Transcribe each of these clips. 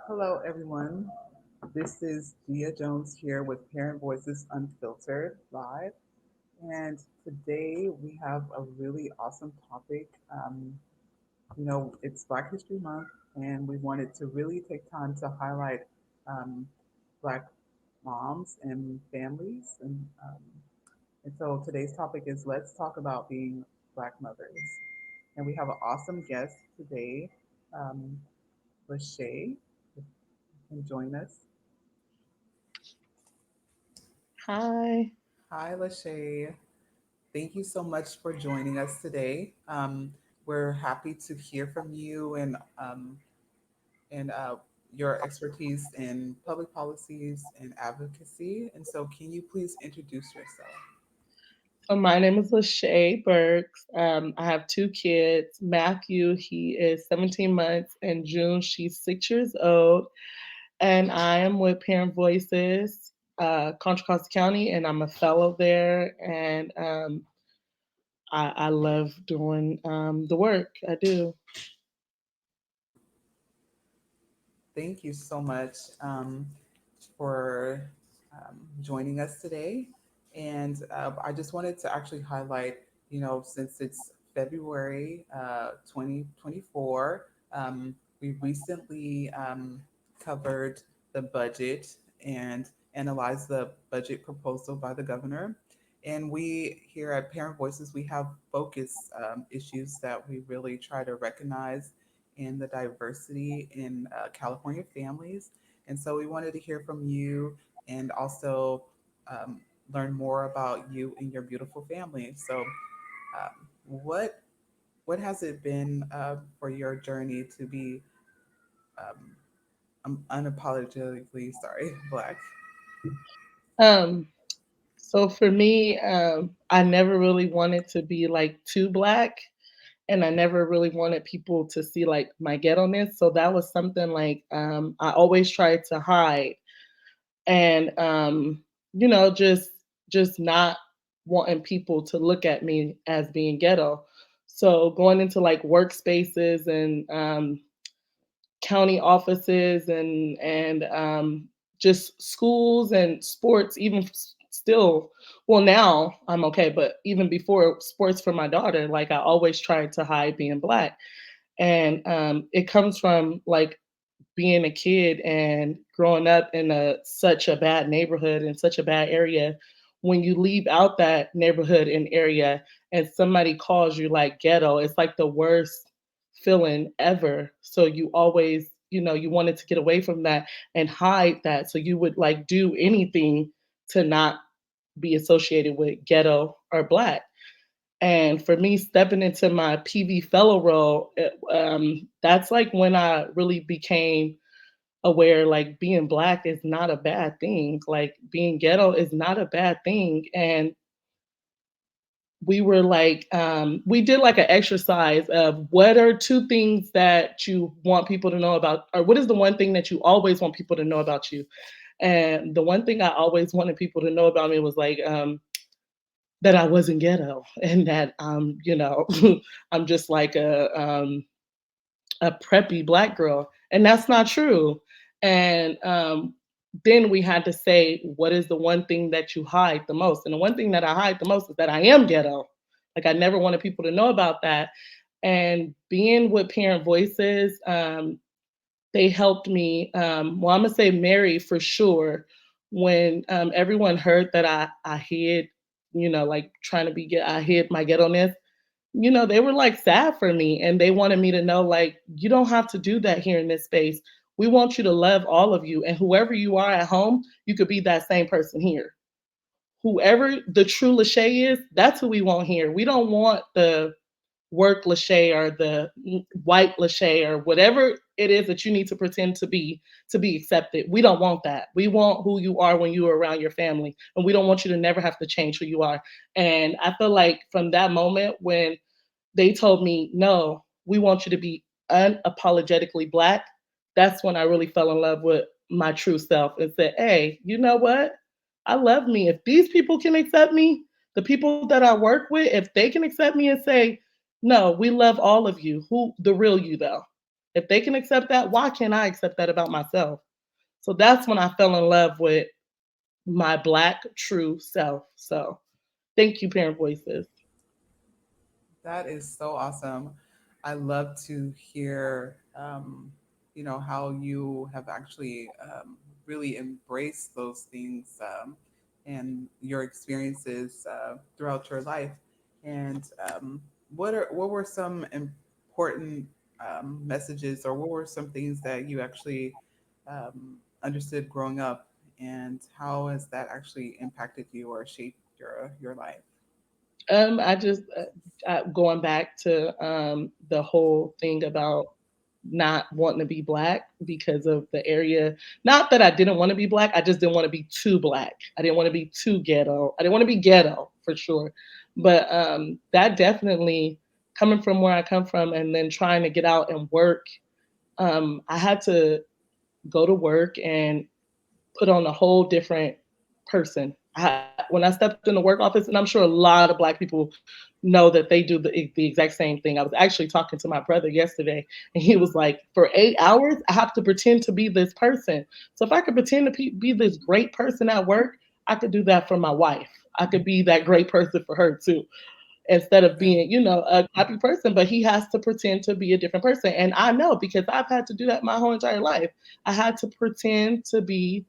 Hello, everyone. This is Gia Jones here with Parent Voices Unfiltered live. And today we have a really awesome topic. It's Black History Month, and we wanted to really take time to highlight um, Black moms and families. And so today's topic is let's talk about being Black mothers. And we have an awesome guest today, um, Lachey, can join us. Hi. Hi, Lachey. Thank you so much for joining us today. We're happy to hear from you and your expertise in public policies and advocacy. And so, can you please introduce yourself? So my name is Lachey Burks. I have two kids. Matthew, he is 17 months, and June, she's 6 years old. And I am with Parent Voices, Contra Costa County, and I'm a fellow there. And I love doing the work I do. Thank you so much for joining us today. And I just wanted to actually highlight, since it's February 2024, we recently covered the budget and analyzed the budget proposal by the governor. And we here at Parent Voices, we have focus issues that we really try to recognize in the diversity in California families. And so we wanted to hear from you and also um, learn more about you and your beautiful family. So, what has it been for your journey to be unapologetically sorry Black? Um, so for me, I never really wanted to be like too black, and I never really wanted people to see like my ghetto-ness. So that was something like I always tried to hide, and just not wanting people to look at me as being ghetto. So going into like workspaces and county offices and just schools and sports, even still. Well, now I'm okay, but even before sports for my daughter, like I always tried to hide being black, and it comes from like being a kid and growing up in such a bad neighborhood in such a bad area. When you leave out that neighborhood and area and somebody calls you like ghetto, it's like the worst feeling ever. So you always, you wanted to get away from that and hide that. So you would like do anything to not be associated with ghetto or black. And for me, stepping into my PV fellow role, that's like when I really became aware like being black is not a bad thing. Like being ghetto is not a bad thing. And we were like, we did like an exercise of what are two things that you want people to know about, or what is the one thing that you always want people to know about you? And the one thing I always wanted people to know about me was like, that I wasn't ghetto and that I'm just like a preppy black girl, and that's not true. And then we had to say, what is the one thing that you hide the most? And the one thing that I hide the most is that I am ghetto. Like I never wanted people to know about that. And being with Parent Voices, they helped me. Well, I'm gonna say Mary for sure. When everyone heard that I hid, like trying to I hid my ghetto ness, they were like sad for me and they wanted me to know like you don't have to do that here in this space. We want you to love all of you, and whoever you are at home, you could be that same person here. whoever the true Lachey is, that's who we want here. We don't want the work Lachey or the white Lachey or whatever it is that you need to pretend to be accepted. We don't want that. We want who you are when you are around your family, and we don't want you to never have to change who you are. And I feel like from that moment when they told me, no, we want you to be unapologetically black, that's when I really fell in love with my true self and said, hey, you know what? I love me. If these people can accept me, the people that I work with, if they can accept me and say, no, we love all of you, who the real you though. If they can accept that, why can't I accept that about myself? So that's when I fell in love with my black true self. So thank you, Parent Voices. That is so awesome. I love to hear, how you have actually really embraced those things and your experiences throughout your life. And what were some important messages, or what were some things that you actually understood growing up, and how has that actually impacted you or shaped your life? I just going back to the whole thing about not wanting to be black because of the area. Not that I didn't want to be black, I just didn't want to be too black. I didn't want to be too ghetto. I didn't want to be ghetto for sure. But that definitely coming from where I come from and then trying to get out and work, I had to go to work and put on a whole different person. When I stepped in the work office, and I'm sure a lot of black people know that they do the exact same thing. I was actually talking to my brother yesterday, and he was like, for 8 hours, I have to pretend to be this person. So if I could pretend to be this great person at work, I could do that for my wife. I could be that great person for her too, instead of Yeah. being, a happy person. But he has to pretend to be a different person. And I know because I've had to do that my whole entire life. I had to pretend to be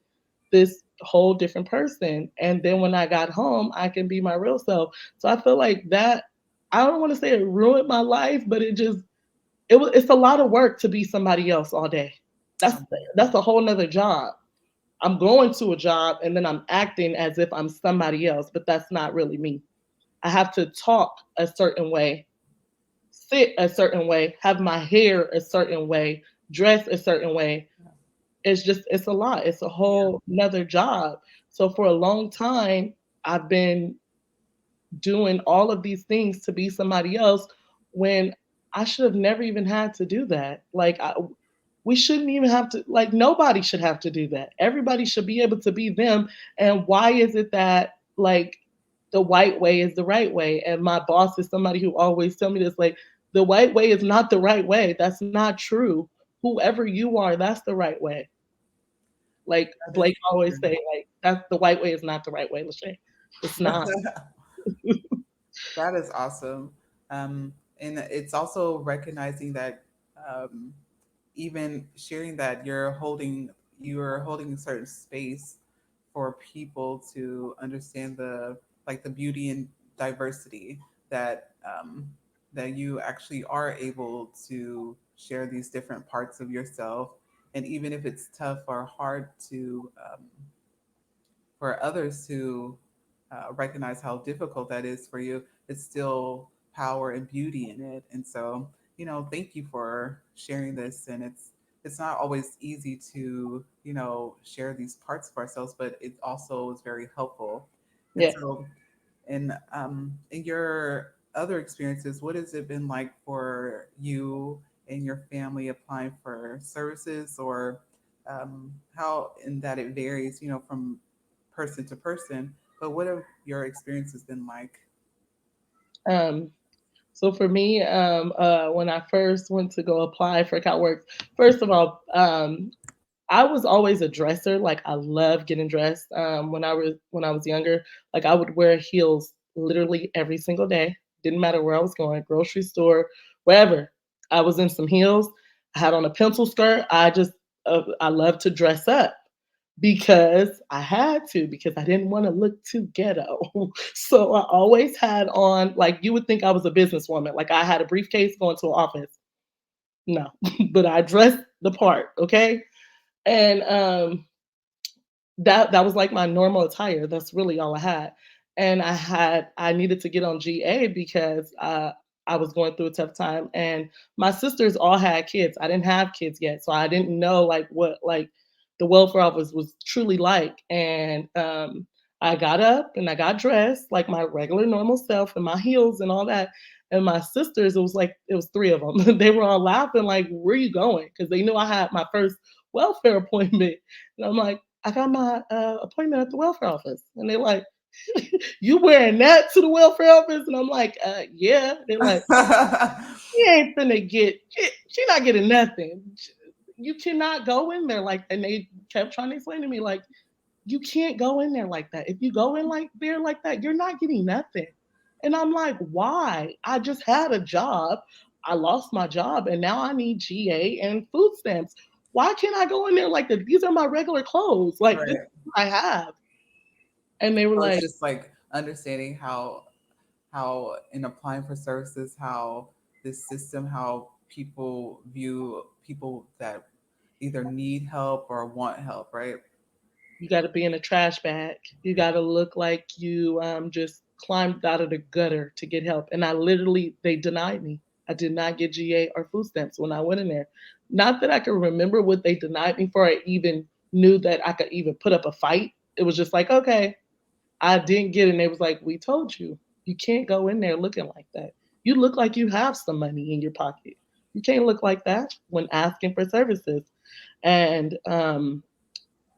this whole different person. And then when I got home, I can be my real self. So I feel like that, I don't want to say it ruined my life, but it's a lot of work to be somebody else all day. That's Um, that's a whole nother job. I'm going to a job and then I'm acting as if I'm somebody else, but that's not really me. I have to talk a certain way, sit a certain way, have my hair a certain way, dress a certain way. It's a lot. It's a yeah. whole another job. So for a long time, I've been doing all of these things to be somebody else when I should have never even had to do that. We shouldn't even have to, like, nobody should have to do that. Everybody should be able to be them. And why is it that, like, the white way is the right way? And my boss is somebody who always tell me this, like, the white way is not the right way. That's not true. Whoever you are, that's the right way. Like That is Blake always true. say, like, that's the white way is not the right way, Lachey. It's not. That is awesome. And it's also recognizing that um, even sharing that you're holding a certain space for people to understand the beauty and diversity that that you actually are able to share these different parts of yourself. And even if it's tough or hard to for others to recognize how difficult that is for you, it's still power and beauty in it. And so, thank you for sharing this. And it's not always easy to, share these parts of ourselves, but it also is very helpful. And Yeah. so, in your other experiences, what has it been like for you and your family applying for services, or how in that it varies, from person to person? But what have your experiences been like? Um, so for me, when I first went to go apply for CalWorks, first of all, I was always a dresser. Like I love getting dressed. When I was younger, like I would wear heels literally every single day. Didn't matter where I was going, grocery store, wherever. I was in some heels. I had on a pencil skirt. I love to dress up because I had to, because I didn't want to look too ghetto. So I always had on, like, you would think I was a businesswoman. Like I had a briefcase going to an office. No, but I dressed the part, okay? And that was like my normal attire. That's really all I had. And I needed to get on GA because I was going through a tough time, and my sisters all had kids. I didn't have kids yet, so I didn't know like what like the welfare office was truly like. And I got up and I got dressed like my regular normal self and my heels and all that. And my sisters, it was like it was three of them. They were all laughing like, "Where are you going?" Because they knew I had my first welfare appointment. And I'm like, I got my appointment at the welfare office. And they're like, you wearing that to the welfare office? And I'm like, yeah. They're like, she ain't finna get, she not getting nothing. You cannot go in there like, and they kept trying to explain to me, like, you can't go in there like that. If you go in like there like that, you're not getting nothing. And I'm like, why? I just had a job. I lost my job and now I need GA and food stamps. Why can't I go in there like that? These are my regular clothes. Like this is Right. what I have. And they were So it's like, just like understanding how in applying for services, how this system, how people view people that either need help or want help, right? you got to be in a trash bag. You got to look like you just climbed out of the gutter to get help. And I literally, they denied me. I did not get GA or food stamps when I went in there. Not that I can remember what they denied me for. I even knew that I could even put up a fight. It was just like, okay, I didn't get it. And they was like, we told you, you can't go in there looking like that. You look like you have some money in your pocket. You can't look like that when asking for services. And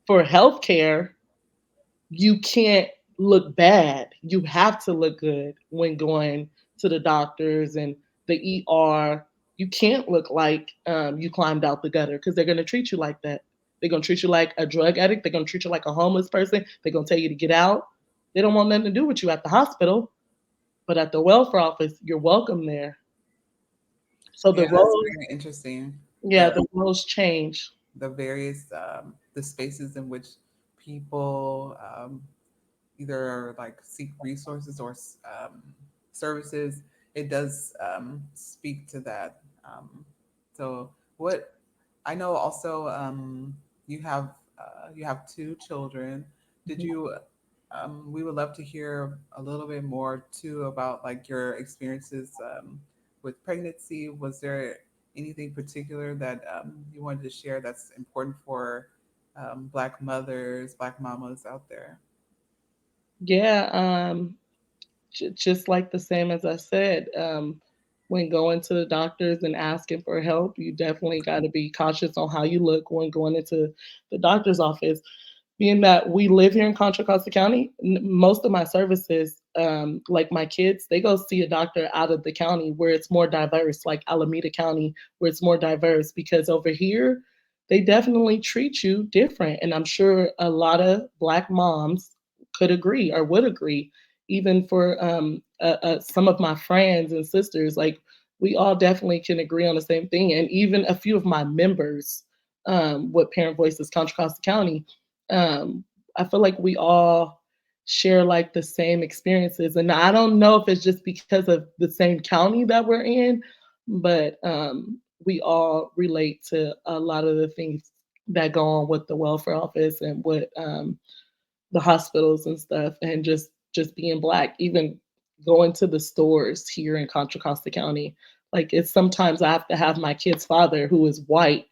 for healthcare, you can't look bad. You have to look good when going to the doctors and the ER. You can't look like you climbed out the gutter because they're going to treat you like that. They're going to treat you like a drug addict. They're going to treat you like a homeless person. They're going to tell you to get out. They don't want nothing to do with you at the hospital, but at the welfare office, you're welcome there. So Yeah, the that's roles, very interesting. yeah, the roles change. The various the spaces in which people either like seek resources or services, it does speak to that. So what I know also, you have two children. Did you? We would love to hear a little bit more too about like your experiences with pregnancy. Was there anything particular that you wanted to share that's important for Black mothers, Black mamas out there? Yeah, just like the same as I said, when going to the doctors and asking for help, you definitely got to be cautious on how you look when going into the doctor's office. Being that we live here in Contra Costa County, most of my services, like my kids, they go see a doctor out of the county where it's more diverse, like Alameda County, where it's more diverse. Because over here, they definitely treat you different, and I'm sure a lot of Black moms could agree or would agree. Even for some of my friends and sisters, like we all definitely can agree on the same thing, and even a few of my members with Parent Voices Contra Costa County, um, I feel like we all share like the same experiences. And I don't know if it's just because of the same county that we're in, but we all relate to a lot of the things that go on with the welfare office and with the hospitals and stuff, and just being Black, even going to the stores here in Contra Costa County. Like it's sometimes I have to have my kid's father, who is white,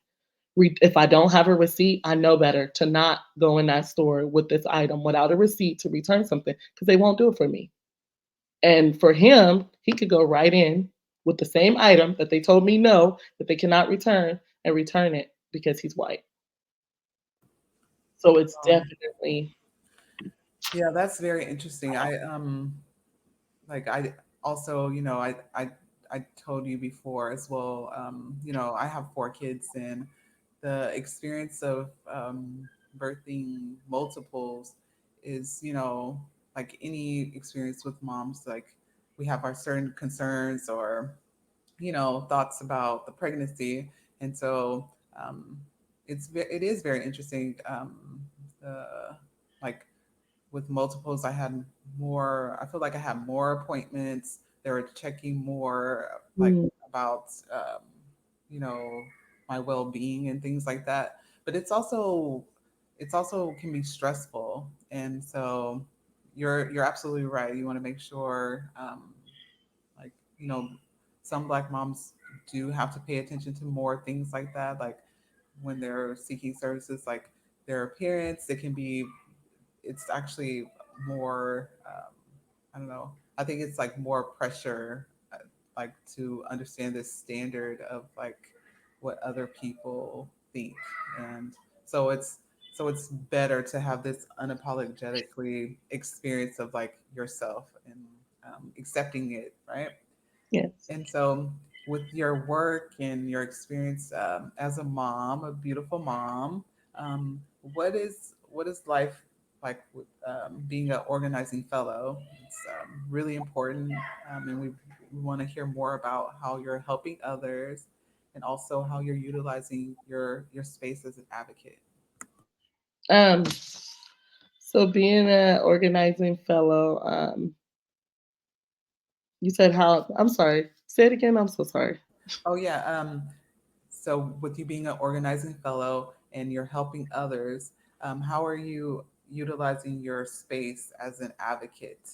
if I don't have a receipt, I know better to not go in that store with this item without a receipt to return something because they won't do it for me. And for him, he could go right in with the same item that they told me no, that they cannot return and return it because he's white. So it's Um, definitely, yeah, that's very interesting. I also, I told you before as well. I have four kids, and the experience of birthing multiples is, like any experience with moms. Like we have our certain concerns or thoughts about the pregnancy, and so it is very interesting. Like with multiples, I had more. I feel like I had more appointments. They were checking more like mm, about you know my well being and things like that. But it's also it's also can be stressful, and so you're absolutely right. You want to make sure, like you know, some Black moms do have to pay attention to more things like that, like when they're seeking services, like their appearance. It can be, it's actually more. I don't know. I think it's like more pressure, like to understand this standard of like what other people think, and so it's it's better to have this unapologetically experience of like yourself and accepting it, right? Yes. And so, with your work and your experience as a mom, a beautiful mom, what is life like with being an organizing fellow? It's really important, and we want to hear more about how you're helping others, and also how you're utilizing your space as an advocate. Um, so being an organizing fellow, you said how, I'm sorry, say it again. I'm so sorry. Oh yeah. So, with you being an organizing fellow and you're helping others, how are you utilizing your space as an advocate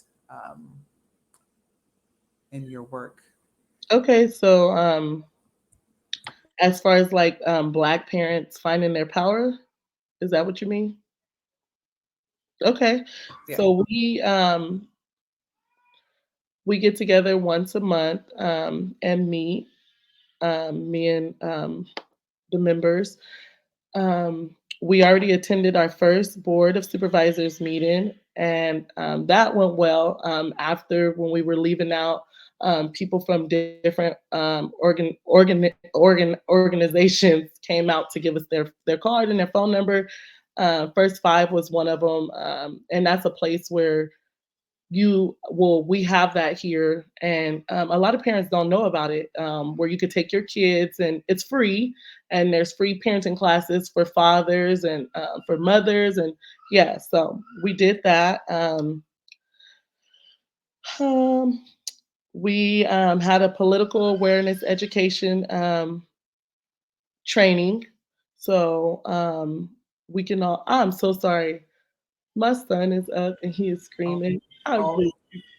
in your work? Okay, so as far as like black parents finding their power, is that what you mean? Okay. Yeah. So we get together once a month and meet, me and the members. We already attended our first board of supervisors meeting, and that went well. After when we were leaving out, people from different organizations came out to give us their card and their phone number. First Five was one of them, and that's a place where we have that here, and a lot of parents don't know about it, where you could take your kids and it's free, and there's free parenting classes for fathers and for mothers, and yeah, so we did that. Um, we had a political awareness education training, so we can all, I'm so sorry, my son is up and he is Oh, screaming. I oh, really,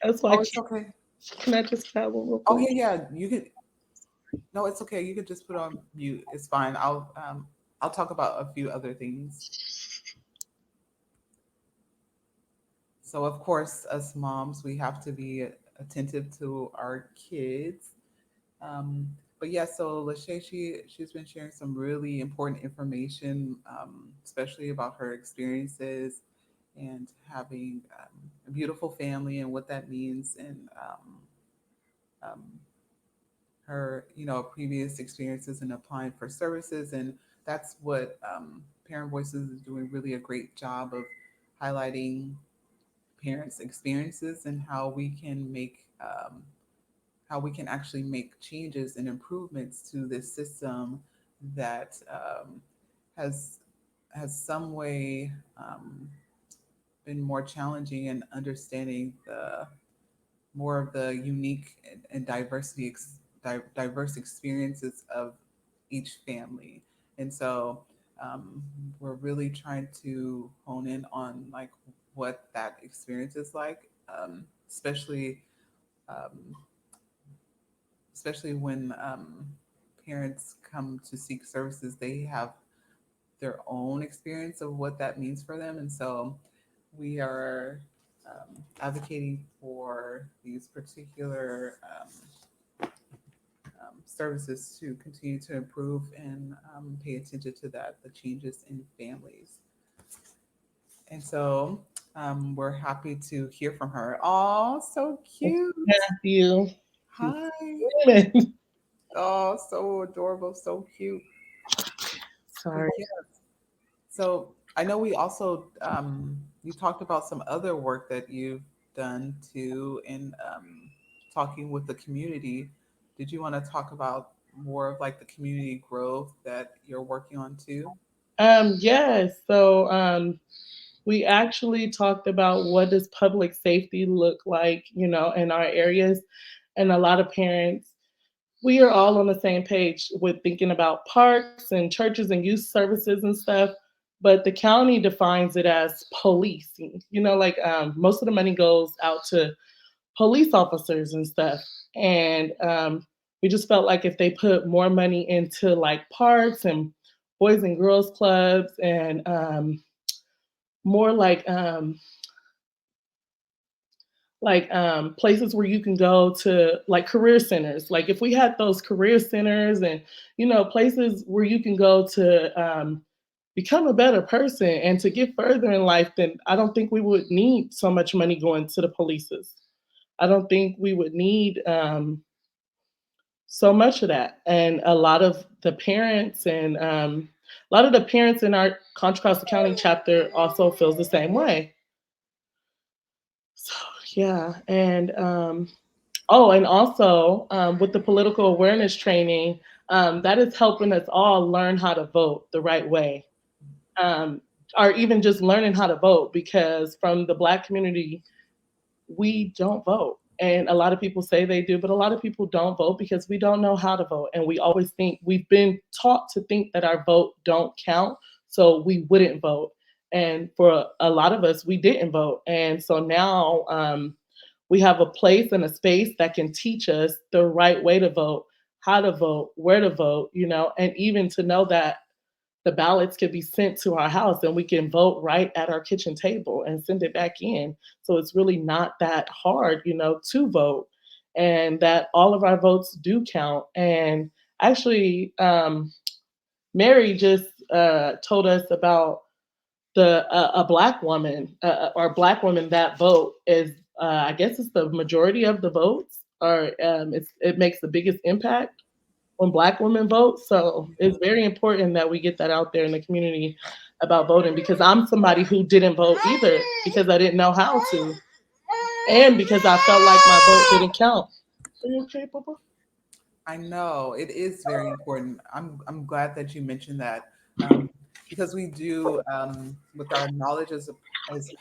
that's why I oh, it's can't. okay. Can I just grab one real Oh quick? yeah, yeah. You can. No, it's okay. You could just put on mute. It's fine. I'll talk about a few other things. So, of course, us moms, we have to be attentive to our kids. Um, but yeah, so Lachey, she's been sharing some really important information, especially about her experiences and having a beautiful family and what that means, and um, her previous experiences in applying for services, and that's what Parent Voices is doing really a great job of highlighting parents' experiences and how we can actually make changes and improvements to this system that has some way been more challenging in understanding the more of the unique and diverse experiences of each family. And so we're really trying to hone in on like what that experience is like, especially um, when parents come to seek services, they have their own experience of what that means for them. And so we are advocating for these particular services to continue to improve and pay attention to that, the changes in families. And so we're happy to hear from her. Oh, so cute. Matthew. He's Hi. screaming. Oh, so adorable, so cute. But Sorry. yeah, so I know we also you talked about some other work that you've done too in talking with the community. Did you want to talk about more of like the community growth that you're working on too? Yes. So we actually talked about what does public safety look like, in our areas, and a lot of parents, we are all on the same page with thinking about parks and churches and youth services and stuff. but the county defines it as policing. Like most of the money goes out to police officers and stuff. And we just felt like if they put more money into like parks and boys and girls clubs and more places where you can go to like career centers. Like if we had those career centers and places where you can go to become a better person and to get further in life, then I don't think we would need so much money going to the polices. I don't think we would need so much of that. And a lot of the parents in our Contra Costa County chapter also feels the same way. So yeah, and oh, and also with the political awareness training, that is helping us all learn how to vote the right way, um, or even just learning how to vote. Because from the Black community, we don't vote. And a lot of people say they do, but a lot of people don't vote because we don't know how to vote. And we always think we've been taught to think that our vote don't count, so we wouldn't vote. And for a lot of us, we didn't vote. And so now we have a place and a space that can teach us the right way to vote, how to vote, where to vote, and even to know that the ballots could be sent to our house and we can vote right at our kitchen table and send it back in. So it's really not that hard, to vote, and that all of our votes do count. And actually, Mary just told us about the a black woman or black women that vote is, I guess it's the majority of the votes, or it makes the biggest impact when black women vote. So it's very important that we get that out there in the community about voting, because I'm somebody who didn't vote either because I didn't know how to, and because I felt like my vote didn't count. Are you okay, Papa? I know it is very important. I'm glad that you mentioned that, um, because we do, with our knowledge as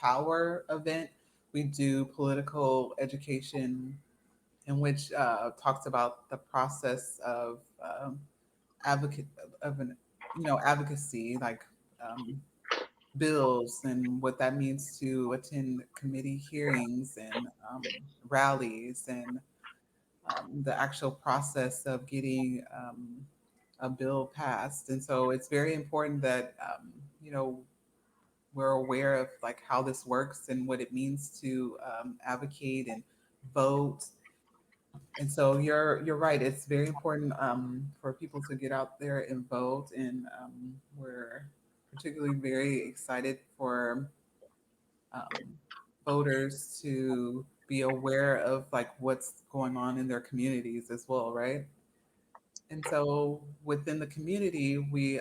power event, we do political education in which talks about the process of advocate of an advocacy, like um, bills and what that means to attend committee hearings and rallies and the actual process of getting a bill passed. And so it's very important that we're aware of like how this works and what it means to advocate and vote. And so you're right. It's very important for people to get out there and vote. And we're particularly very excited for um, voters to be aware of like what's going on in their communities as well, right? And so within the community, we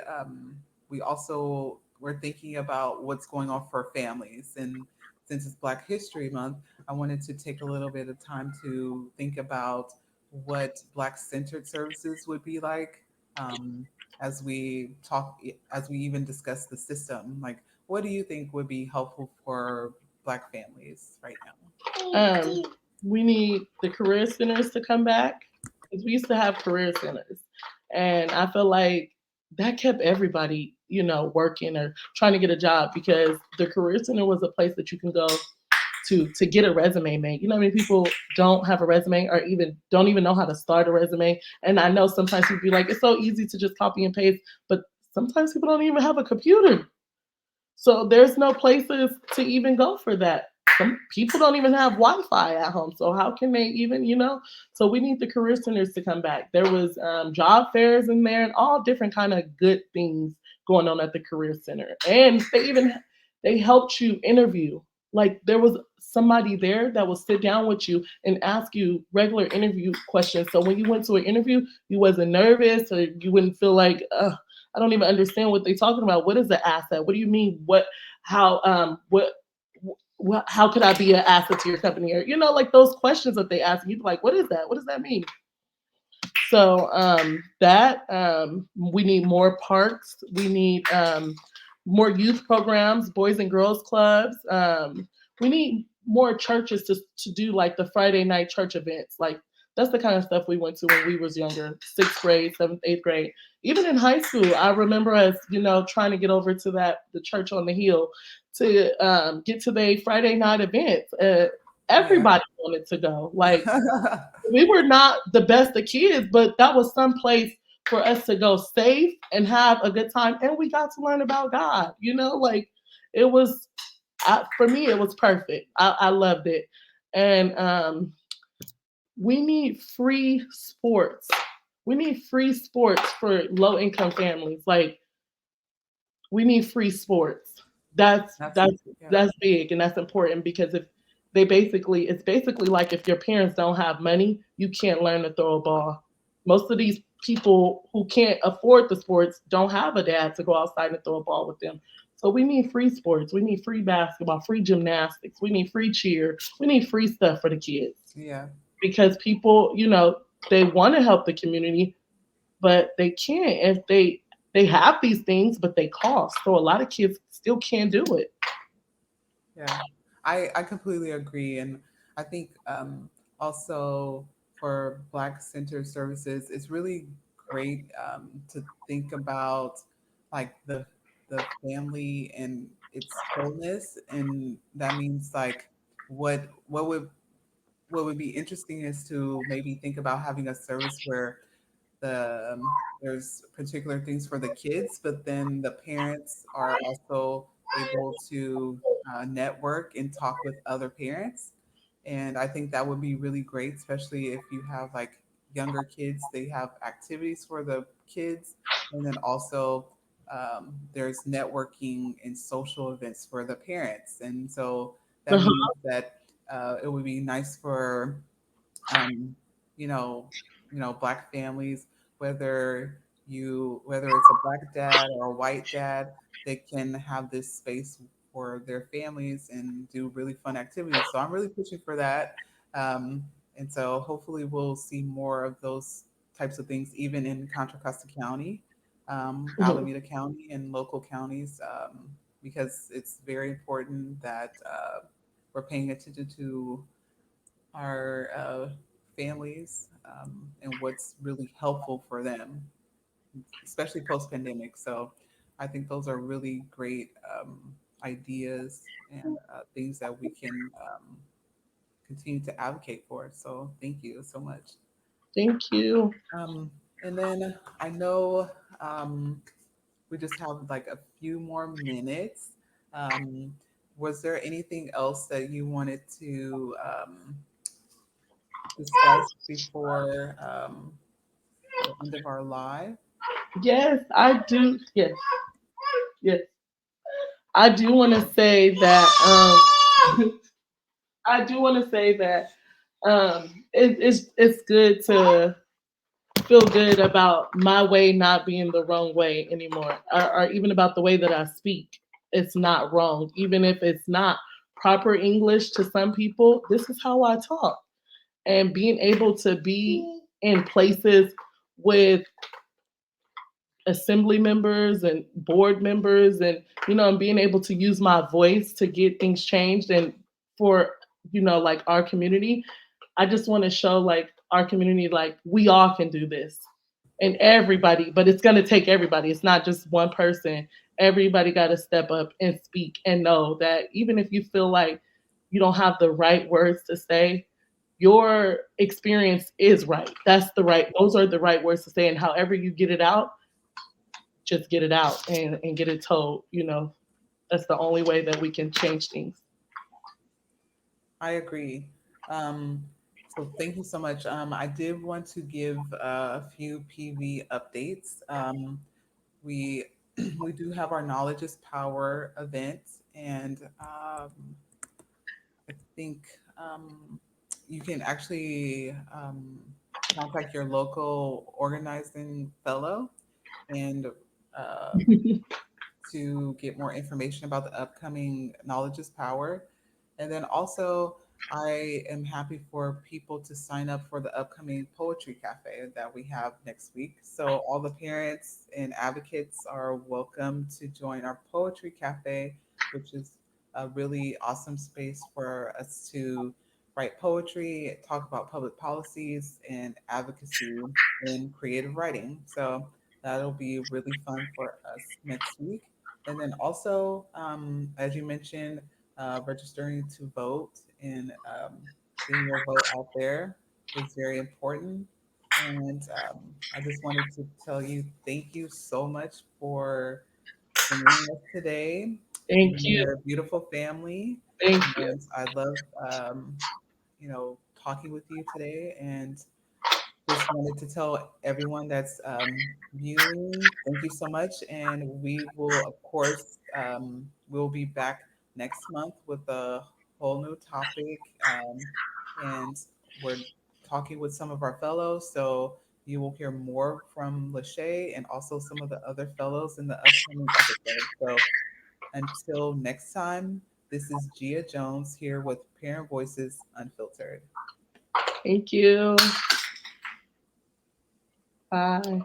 also we're thinking about what's going on for families. And since it's Black History Month, I wanted to take a little bit of time to think about what Black centered services would be like, um, as we talk, as we even discuss the system. Like, what do you think would be helpful for Black families right now? Um, we need the career centers to come back, because we used to have career centers, and I feel like that kept everybody, working or trying to get a job, because the career center was a place that you can go to get a resume made. I mean, people don't have a resume or even don't even know how to start a resume. And I know sometimes people be like, it's so easy to just copy and paste, but sometimes people don't even have a computer. So there's no places to even go for that. Some people don't even have Wi-Fi at home. So how can they even, So we need the career centers to come back. There was job fairs in there and all different kind of good things going on at the career center. And they helped you interview. Like there was somebody there that will sit down with you and ask you regular interview questions. So when you went to an interview, you wasn't nervous, or you wouldn't feel like, I don't even understand what they're talking about. What is an asset? What do you mean? How, how could I be an asset to your company? Or, like those questions that they ask, you'd be like, what is that? What does that mean? So that we need more parks. We need more youth programs, boys and girls clubs. We need more churches to do like the Friday night church events. Like That's the kind of stuff we went to when we was younger, sixth grade, seventh, eighth grade. Even in high school, I remember us, trying to get over to the church on the hill to get to the Friday night events. Yeah. Everybody wanted to go. Like, we were not the best of kids, but that was some place for us to go safe and have a good time, and we got to learn about God. Like, it was for me, it was perfect. I loved it, and we need free sports. We need free sports for low income families. Like, we need free sports. That's That's that's yeah. that's big and that's important because if it's basically like if your parents don't have money, you can't learn to throw a ball. Most of these people who can't afford the sports don't have a dad to go outside and throw a ball with them. So we need free sports. We need free basketball, free gymnastics. We need free cheer. We need free stuff for the kids Yeah. because people, they want to help the community, but they can't if they have these things, but they cost. So a lot of kids still can't do it. Yeah, I completely agree, and I think also for Black Center services, it's really great to think about like the family and its wholeness, and that means like what would be interesting is to maybe think about having a service where there's particular things for the kids, but then the parents are also able to network and talk with other parents. And I think that would be really great, especially if you have like younger kids. They have activities for the kids, and then also there's networking and social events for the parents. And so that Uh-huh. means that it would be nice for um, you know, black families, whether it's a black dad or a white dad, they can have this space for their families and do really fun activities. So I'm really pushing for that. Um, and so hopefully we'll see more of those types of things even in Contra Costa County, Mhm. Alameda County, and local counties, because it's very important that we're paying attention to our families and what's really helpful for them, especially post pandemic. So I think those are really great ideas and things that we can continue to advocate for. So thank you so much. Thank you. Um, and then I know we just have like a few more minutes. Um, was there anything else that you wanted to discuss before the end of our live? Yes, I do. Yes, yes. I do want to say that. I do want to say that it's good to feel good about my way not being the wrong way anymore, or even about the way that I speak. It's not wrong, even if it's not proper English to some people. This is how I talk, and being able to be in places with assembly members and board members and and being able to use my voice to get things changed and for like our community. I just want to show like our community like we all can do this and everybody, but it's going to take everybody. It's not just one person. Everybody got to step up and speak and know that even if you feel like you don't have the right words to say, your experience is right. Those are the right words to say. And however you get it out, just get it out and get it told. That's the only way that we can change things. I agree. Um, so thank you so much. I did want to give a few PV updates. We we do have our Knowledge is Power event, and I think you can actually contact your local organizing fellow and uh, to get more information about the upcoming Knowledge is Power. And then also, I am happy for people to sign up for the upcoming Poetry Cafe that we have next week. So, all the parents and advocates are welcome to join our Poetry Cafe, which is a really awesome space for us to write poetry, talk about public policies and advocacy in creative writing. So that'll be really fun for us next week. And then also, as you mentioned, registering to vote and getting your vote out there is very important. And I just wanted to tell you thank you so much for joining us today. Thank you. You're a beautiful family, Thank you. and I love talking with you today. And just wanted to tell everyone that's viewing, thank you so much. And we will, of course, we'll be back next month with a whole new topic. And we're talking with some of our fellows. So you will hear more from Lachey and also some of the other fellows in the upcoming episodes. So until next time, this is Gia Jones here with Parent Voices Unfiltered. Thank you. Bye.